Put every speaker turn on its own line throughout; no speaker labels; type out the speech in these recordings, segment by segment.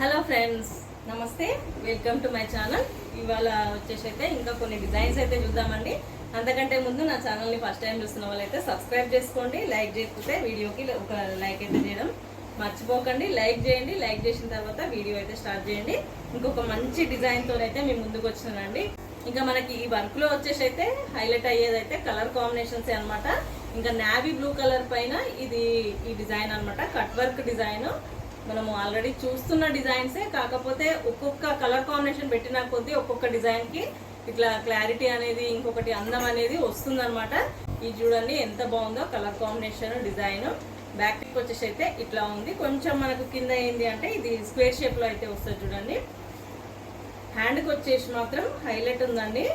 Hello friends, నమస్తే. Welcome to my channel. ఇవాళ వచ్చేసి అయితే ఇంకా కొన్ని డిజైన్స్ అయితే చూద్దామండి. అంతకంటే ముందు నా ఛానల్ని ఫస్ట్ టైం చూస్తున్న వాళ్ళైతే సబ్స్క్రైబ్ చేసుకోండి. లైక్ చేయకపోతే వీడియోకి ఒక లైక్ అయితే చేయడం మర్చిపోకండి. లైక్ చేయండి. లైక్ చేసిన తర్వాత వీడియో అయితే స్టార్ట్ చేయండి. ఇంకొక మంచి డిజైన్తో అయితే మేము ముందుకు వచ్చినానండి. ఇంకా మనకి ఈ వర్క్లో వచ్చేసి అయితే హైలైట్ అయ్యేదైతే కలర్ కాంబినేషన్స్ అనమాట. ఇంకా నావీ బ్లూ కలర్ పైన ఇది ఈ డిజైన్ అనమాట. కట్ వర్క్ డిజైన్ మనము ఆల్రెడీ చూస్తున్న డిజైన్సే, కాకపోతే ఒక్కొక్క కలర్ కాంబినేషన్ పెట్టిన కొద్దీ ఒక్కొక్క డిజైన్కి ఇట్లా క్లారిటీ అనేది, ఇంకొకటి అందం అనేది వస్తుందన్నమాట. ఇది చూడండి ఎంత బాగుందో colour combination design. Back neck వచ్చేసి అయితే ఇట్లా ఉంది. కొంచెం మనకు కింద ఏంటి అంటే ఇది స్క్వేర్ షేప్లో అయితే వస్తుంది చూడండి. హ్యాండ్కి వచ్చేసి మాత్రం హైలైట్ ఉందండి.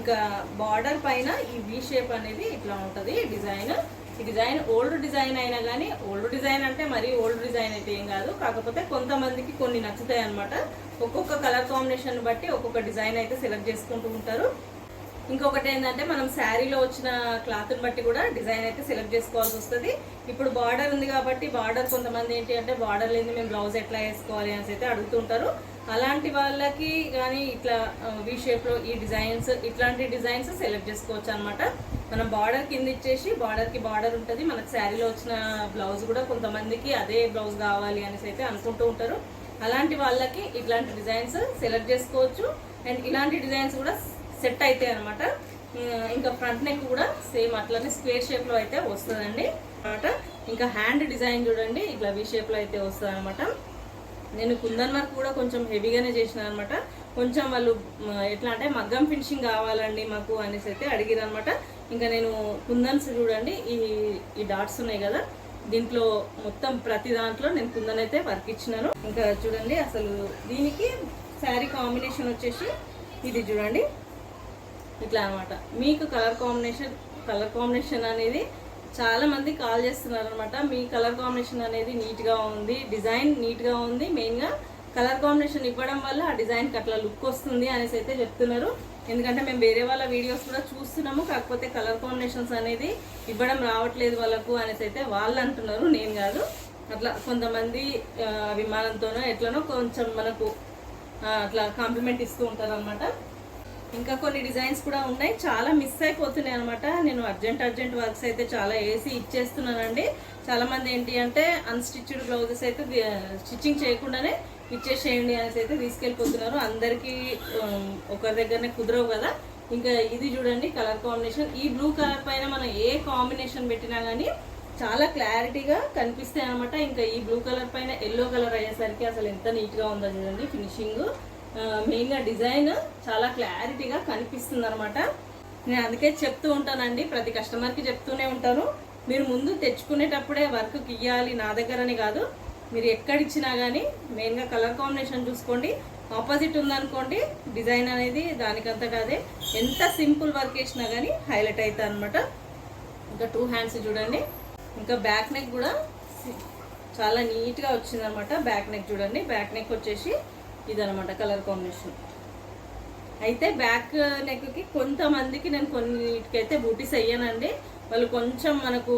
ఇంకా బార్డర్ పైన ఈ వి షేప్ అనేది ఇట్లా ఉంటుంది డిజైన్. ఈ డిజైన్ ఓల్డ్ డిజైన్ అయినా కానీ, ఓల్డ్ డిజైన్ అంటే మరీ ఓల్డ్ డిజైన్ అయితే ఏం కాదు, కాకపోతే కొంతమందికి కొన్ని నచ్చుతాయి అనమాట. ఒక్కొక్క కలర్ కాంబినేషన్ బట్టి ఒక్కొక్క డిజైన్ అయితే సెలెక్ట్ చేసుకుంటూ ఉంటారు. ఇంకొకటి ఏంటంటే మనం శారీలో వచ్చిన క్లాత్ని బట్టి కూడా డిజైన్ అయితే సెలెక్ట్ చేసుకోవాల్సి వస్తుంది. ఇప్పుడు బార్డర్ ఉంది కాబట్టి బార్డర్ కొంతమంది ఏంటి అంటే బార్డర్ లేని మేము బ్లౌజ్ ఎట్లా వేసుకోవాలి అని అయితే అడుగుతుంటారు. అలాంటి వాళ్ళకి కానీ ఇట్లా వి షేప్లో ఈ డిజైన్స్, ఇట్లాంటి డిజైన్స్ సెలెక్ట్ చేసుకోవచ్చు అనమాట. మనం బార్డర్ కింద ఇచ్చేసి బార్డర్కి బార్డర్ ఉంటుంది. మనకు శారీలో వచ్చిన బ్లౌజ్ కూడా కొంతమందికి అదే బ్లౌజ్ కావాలి అనేసి అయితే అనుకుంటూ ఉంటారు. అలాంటి వాళ్ళకి ఇట్లాంటి డిజైన్స్ సెలెక్ట్ చేసుకోవచ్చు. అండ్ ఇలాంటి డిజైన్స్ కూడా సెట్ అవుతాయి అనమాట. ఇంకా ఫ్రంట్ నెక్ కూడా సేమ్ అట్లనే స్క్వేర్ షేప్లో అయితే వస్తుందండి అనమాట. ఇంకా హ్యాండ్ డిజైన్ చూడండి ఇట్లా వి షేప్లో అయితే వస్తుంది అనమాట. నేను కుందన్ వర్క్ కూడా కొంచెం హెవీగానే చేసిన అనమాట. కొంచెం వాళ్ళు ఎట్లా అంటే మగ్గం ఫినిషింగ్ కావాలండి మాకు అనేసి అయితే అడిగిరు అనమాట. ఇంకా నేను కుందన్స్ చూడండి ఈ డాట్స్ ఉన్నాయి కదా, దీంట్లో మొత్తం ప్రతి దాంట్లో నేను కుందన్ అయితే వర్క్ ఇచ్చినాను. ఇంకా చూడండి అసలు దీనికి శారీ కాంబినేషన్ వచ్చేసి ఇది చూడండి ఇట్లా అనమాట. మీకు కలర్ కాంబినేషన్ అనేది చాలా మంది కాల్ చేస్తున్నారు అనమాట. మీ కలర్ కాంబినేషన్ అనేది నీట్గా ఉంది, డిజైన్ నీట్గా ఉంది, మెయిన్గా కలర్ కాంబినేషన్ ఇవ్వడం వల్ల ఆ డిజైన్కి అట్లా లుక్ వస్తుంది అనేసి అయితే చెప్తున్నారు. ఎందుకంటే మేము వేరే వాళ్ళ వీడియోస్ కూడా చూస్తున్నాము, కాకపోతే కలర్ కాంబినేషన్స్ అనేది ఇవ్వడం రావట్లేదు వాళ్ళకు అనేసి అయితే వాళ్ళు అంటున్నారు, నేను కాదు. అట్లా కొంతమంది అభిమానంతోనో ఎట్లనో కొంచెం మనకు అట్లా కాంప్లిమెంట్ ఇస్తూ ఉంటారు అనమాట. ఇంకా కొన్ని డిజైన్స్ కూడా ఉన్నాయి, చాలా మిస్ అయిపోతున్నాయి అనమాట. నేను అర్జెంట్ వర్క్స్ అయితే చాలా వేసి ఇచ్చేస్తున్నానండి. చాలామంది ఏంటి అంటే అన్స్టిచ్డ్ బ్లౌజెస్ అయితే స్టిచ్చింగ్ చేయకుండానే ఇచ్చేసేయండి అనేసి అయితే తీసుకెళ్ళిపోతున్నారు. అందరికీ ఒకరి దగ్గరనే కుదరవు కదా. ఇంకా ఇది చూడండి కలర్ కాంబినేషన్. ఈ బ్లూ కలర్ పైన మనం ఏ కాంబినేషన్ పెట్టినా కానీ చాలా క్లారిటీగా కనిపిస్తాయి అనమాట. ఇంకా ఈ బ్లూ కలర్ పైన ఎల్లో కలర్ అయ్యేసరికి అసలు ఎంత నీట్గా ఉందో చూడండి ఫినిషింగ్. మెయిన్గా డిజైన్ చాలా క్లారిటీగా కనిపిస్తుంది అనమాట. నేను అందుకే చెప్తూ ఉంటానండి, ప్రతి కస్టమర్కి చెప్తూనే ఉంటాను, మీరు ముందు తెచ్చుకునేటప్పుడే వర్క్ ఇవ్వాలి నా దగ్గరని కాదు. మీరు ఎక్కడిచ్చినా కానీ మెయిన్గా కలర్ కాంబినేషన్ చూసుకోండి. ఆపోజిట్ ఉందనుకోండి డిజైన్ అనేది దానికంతా కాదే, ఎంత సింపుల్ వర్క్ వేసినా కానీ హైలైట్ అవుతుంది అనమాట. ఇంకా 2 హ్యాండ్స్ చూడండి. ఇంకా బ్యాక్ నెక్ కూడా చాలా నీట్గా వచ్చిందనమాట. బ్యాక్ నెక్ చూడండి, బ్యాక్ నెక్ వచ్చేసి ఇదనమాట కలర్ కాంబినేషన్. అయితే బ్యాక్ నెక్కి కొంతమందికి నేను కొన్నిటికైతే బూటీస్ వేయనండి. వాళ్ళు కొంచెం మనకు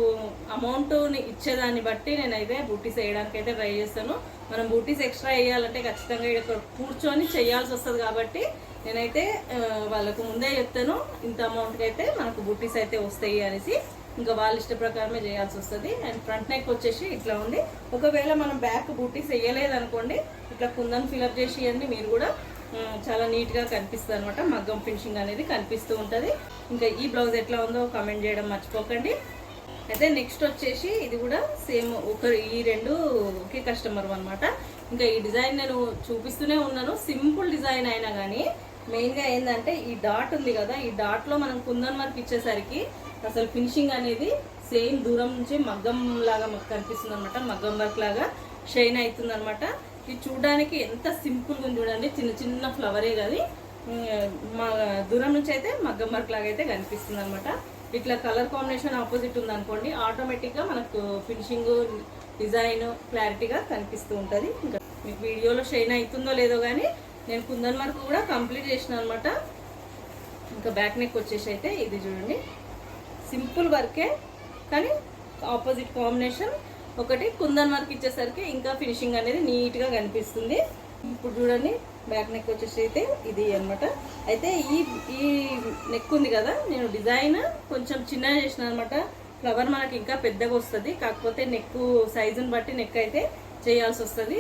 అమౌంట్ ఇచ్చేదాన్ని బట్టి నేనైతే బూటీస్ వేయడానికి అయితే ట్రై చేస్తాను. మనం బూటీస్ ఎక్స్ట్రా వేయాలంటే ఖచ్చితంగా ఇక్కడ కూర్చొని చేయాల్సి వస్తుంది కాబట్టి నేనైతే వాళ్ళకు ముందే చెప్తాను ఇంత అమౌంట్కి అయితే మనకు బూటీస్ అయితే వస్తాయి అనేసి. ఇంకా వాళ్ళ ఇష్ట ప్రకారమే చేయాల్సి వస్తుంది. అండ్ ఫ్రంట్ నెక్ వచ్చేసి ఇట్లా ఉంది. ఒకవేళ మనం బ్యాక్ బూటీస్ వేయలేదనుకోండి ఇట్లా కుందన్ ఫిలప్ చేసి ఇవ్వండి, మీరు కూడా చాలా నీట్గా కనిపిస్తుంది అనమాట. మగ్గం ఫినిషింగ్ అనేది కనిపిస్తూ ఉంటుంది. ఇంకా ఈ బ్లౌజ్ ఎట్లా ఉందో కామెంట్ చేయడం మర్చిపోకండి. అయితే నెక్స్ట్ వచ్చేసి ఇది కూడా సేమ్ ఈ రెండు ఒకే కస్టమర్ అనమాట. ఇంకా ఈ డిజైన్ నేను చూపిస్తూనే ఉన్నాను. సింపుల్ డిజైన్ అయినా కానీ మెయిన్గా ఏంటంటే ఈ డాట్ ఉంది కదా, ఈ డాట్లో మనం కుందన్ వర్క్ ఇచ్చేసరికి అసలు ఫినిషింగ్ అనేది సేమ్ దూరం నుంచి మగ్గం లాగా మాకు కనిపిస్తుంది అనమాట. మగ్గం వర్క్ లాగా షైన్ అవుతుంది అనమాట. ఇది చూడడానికి ఎంత సింపుల్గా ఉంది చూడండి. చిన్న ఫ్లవరే కానీ మా దూరం నుంచి అయితే మగ్గం వర్క్ లాగా అయితే కనిపిస్తుంది అనమాట. ఇట్లా కలర్ కాంబినేషన్ ఆపోజిట్ ఉందనుకోండి ఆటోమేటిక్గా మనకు ఫినిషింగ్ డిజైన్ క్లారిటీగా కనిపిస్తూ ఉంటుంది. ఇంకా మీకు వీడియోలో షైన్ అవుతుందో లేదో కానీ నేను కుందన్ వర్క్ కూడా కంప్లీట్ చేసిన అనమాట. ఇంకా బ్యాక్ నెక్ వచ్చేసి అయితే ఇది చూడండి సింపుల్ వర్కే కానీ ఆపోజిట్ కాంబినేషన్ ఒకటి కుందన్ వర్క్ ఇచ్చేసరికి ఇంకా ఫినిషింగ్ అనేది నీట్గా కనిపిస్తుంది. ఇప్పుడు చూడండి బ్యాక్ నెక్ వచ్చేసి అయితే ఇది అనమాట. అయితే ఈ ఈ నెక్ ఉంది కదా, నేను డిజైన్ కొంచెం చిన్నగా చేసిన అనమాట. ఫ్లవర్ మనకి ఇంకా పెద్దగా వస్తుంది, కాకపోతే నెక్ సైజుని బట్టి నెక్ అయితే చేయాల్సి వస్తుంది,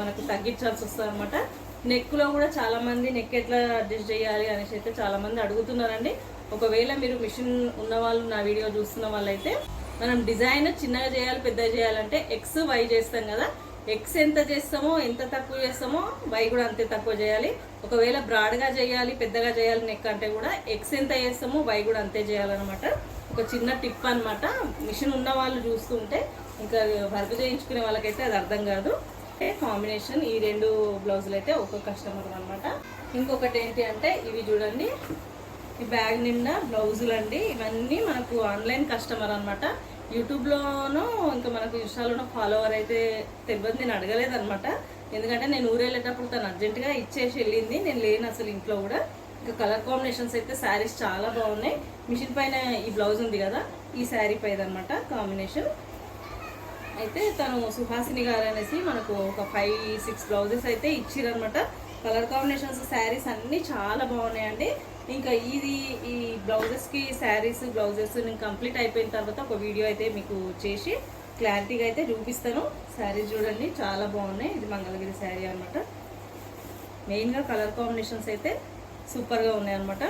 మనకు తగ్గించాల్సి వస్తుంది అనమాట. నెక్లో కూడా చాలామంది నెక్ ఎట్లా అడ్జస్ట్ చేయాలి అనేసి అయితే చాలామంది అడుగుతున్నారండి. ఒకవేళ మీరు మిషన్ ఉన్న వాళ్ళు నా వీడియో చూస్తున్న వాళ్ళైతే, మనం డిజైన్ చిన్నగా చేయాలి పెద్దగా చేయాలంటే ఎక్స్ వై చేస్తాం కదా, ఎక్స్ ఎంత చేస్తామో ఎంత తక్కువ చేస్తామో వై కూడా అంతే తక్కువ చేయాలి. ఒకవేళ బ్రాడ్గా చేయాలి పెద్దగా చేయాలి నెక్ అంటే కూడా ఎక్స్ ఎంత చేస్తామో వై కూడా అంతే చేయాలన్నమాట. ఒక చిన్న టిప్ అనమాట. మిషన్ ఉన్న వాళ్ళు చూస్తుంటే ఇంకా వర్క్ చేయించుకునే వాళ్ళకైతే అది అర్థం కాదు. కాంబినేషన్ ఈ 2 బ్లౌజులు అయితే ఒక్కొక్క కస్టమర్ అనమాట. ఇంకొకటి ఏంటి అంటే ఇవి చూడండి, ఈ బ్యాగ్ నిండా బ్లౌజులు అండి. ఇవన్నీ మనకు ఆన్లైన్ కస్టమర్ అనమాట. యూట్యూబ్లోనూ ఇంకా మనకు ఇన్స్టాలోనూ ఫాలోవర్ అయితే తెలియదు, నేను అడగలేదనమాట. ఎందుకంటే నేను ఊరు వెళ్ళేటప్పుడు తను అర్జెంటుగా ఇచ్చేసి వెళ్ళింది, నేను లేను అసలు ఇంట్లో కూడా. ఇంకా కలర్ కాంబినేషన్స్ అయితే శారీస్ చాలా బాగున్నాయి. మిషన్ పైన ఈ బ్లౌజ్ ఉంది కదా, ఈ శారీ పైన అనమాట కాంబినేషన్. అయితే తను సుహాసిని గారు అనేసి మనకు ఒక 5-6 బ్లౌజెస్ అయితే ఇచ్చిరనమాట. కలర్ కాంబినేషన్స్ శారీస్ అన్నీ చాలా బాగున్నాయండి. ఇంకా ఈ బ్లౌజెస్కి శారీస్ బ్లౌజెస్ నేను కంప్లీట్ అయిపోయిన తర్వాత ఒక వీడియో అయితే మీకు చేసి క్లారిటీగా అయితే చూపిస్తాను. శారీస్ చూడండి చాలా బాగున్నాయి. ఇది మంగళగిరి శారీ అనమాట. మెయిన్గా కలర్ కాంబినేషన్స్ అయితే సూపర్గా ఉన్నాయి అనమాట.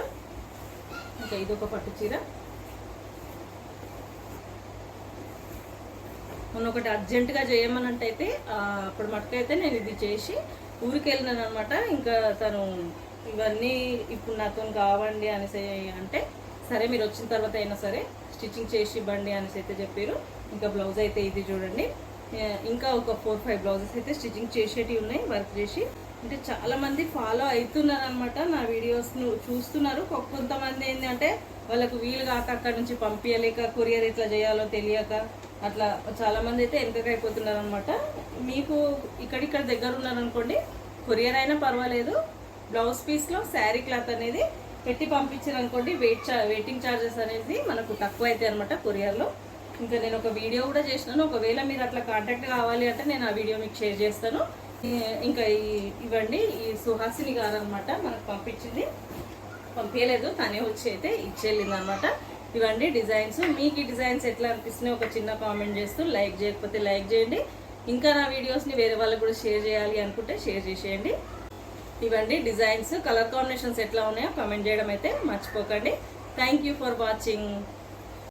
ఇంకా ఇది ఒక పట్టు చీర. మొన్న ఒకటి అర్జెంటుగా చేయమన్నట్టయితే అప్పుడు మటుకైతే నేను ఇది చేసి ఊరికి వెళ్ళినాను అనమాట. ఇంకా తను ఇవన్నీ ఇప్పుడు నాతో కావండి అనేసి అంటే, సరే మీరు వచ్చిన తర్వాత అయినా సరే స్టిచ్చింగ్ చేసి ఇవ్వండి అనేసి అయితే చెప్పారు. ఇంకా బ్లౌజ్ అయితే ఇది చూడండి. ఇంకా ఒక 4-5 బ్లౌజెస్ అయితే స్టిచ్చింగ్ చేసేటివి ఉన్నాయి వర్క్ చేసి. అంటే చాలామంది ఫాలో అవుతున్నారు అనమాట, నా వీడియోస్ను చూస్తున్నారు. కొంతమంది ఏంటంటే వాళ్ళకు వీలు కాక అక్కడ నుంచి పంపించలేక కొరియర్ ఎట్లా చేయాలో తెలియక అట్లా చాలామంది అయితే వెనకకైపోతున్నారు అనమాట. మీకు ఇక్కడిక్కడ దగ్గర ఉన్నారనుకోండి, కొరియర్ అయినా పర్వాలేదు, బ్లౌజ్ పీస్లో శారీ క్లాత్ అనేది పెట్టి పంపించారు అనుకోండి, వెయిటింగ్ ఛార్జెస్ అనేది మనకు తక్కువ అవుతాయి అనమాట కొరియర్లో. ఇంకా నేను ఒక వీడియో కూడా చేసినాను, ఒకవేళ మీరు అట్లా కాంటాక్ట్ కావాలి అంటే నేను ఆ వీడియో మీకు షేర్ చేస్తాను. ఇంకా ఇవ్వండి, ఈ సుహాసిని గారు అనమాట మనకు పంపించలేదు, తనే వచ్చి అయితే ఇచ్చేళ్ళింది అనమాట. ఇవ్వండి డిజైన్స్. మీకు ఈ డిజైన్స్ ఎట్లా అనిపిస్తున్నాయి ఒక చిన్న కామెంట్ చేస్తూ, లైక్ చేయకపోతే లైక్ చేయండి. ఇంకా నా వీడియోస్ని వేరే వాళ్ళకి కూడా షేర్ చేయాలి అనుకుంటే షేర్ చేసేయండి. ఇవ్వండి డిజైన్స్. కలర్ కాంబినేషన్స్ ఎట్లా ఉన్నాయో కామెంట్ చేయడం అయితే మర్చిపోకండి. Thank you for watching.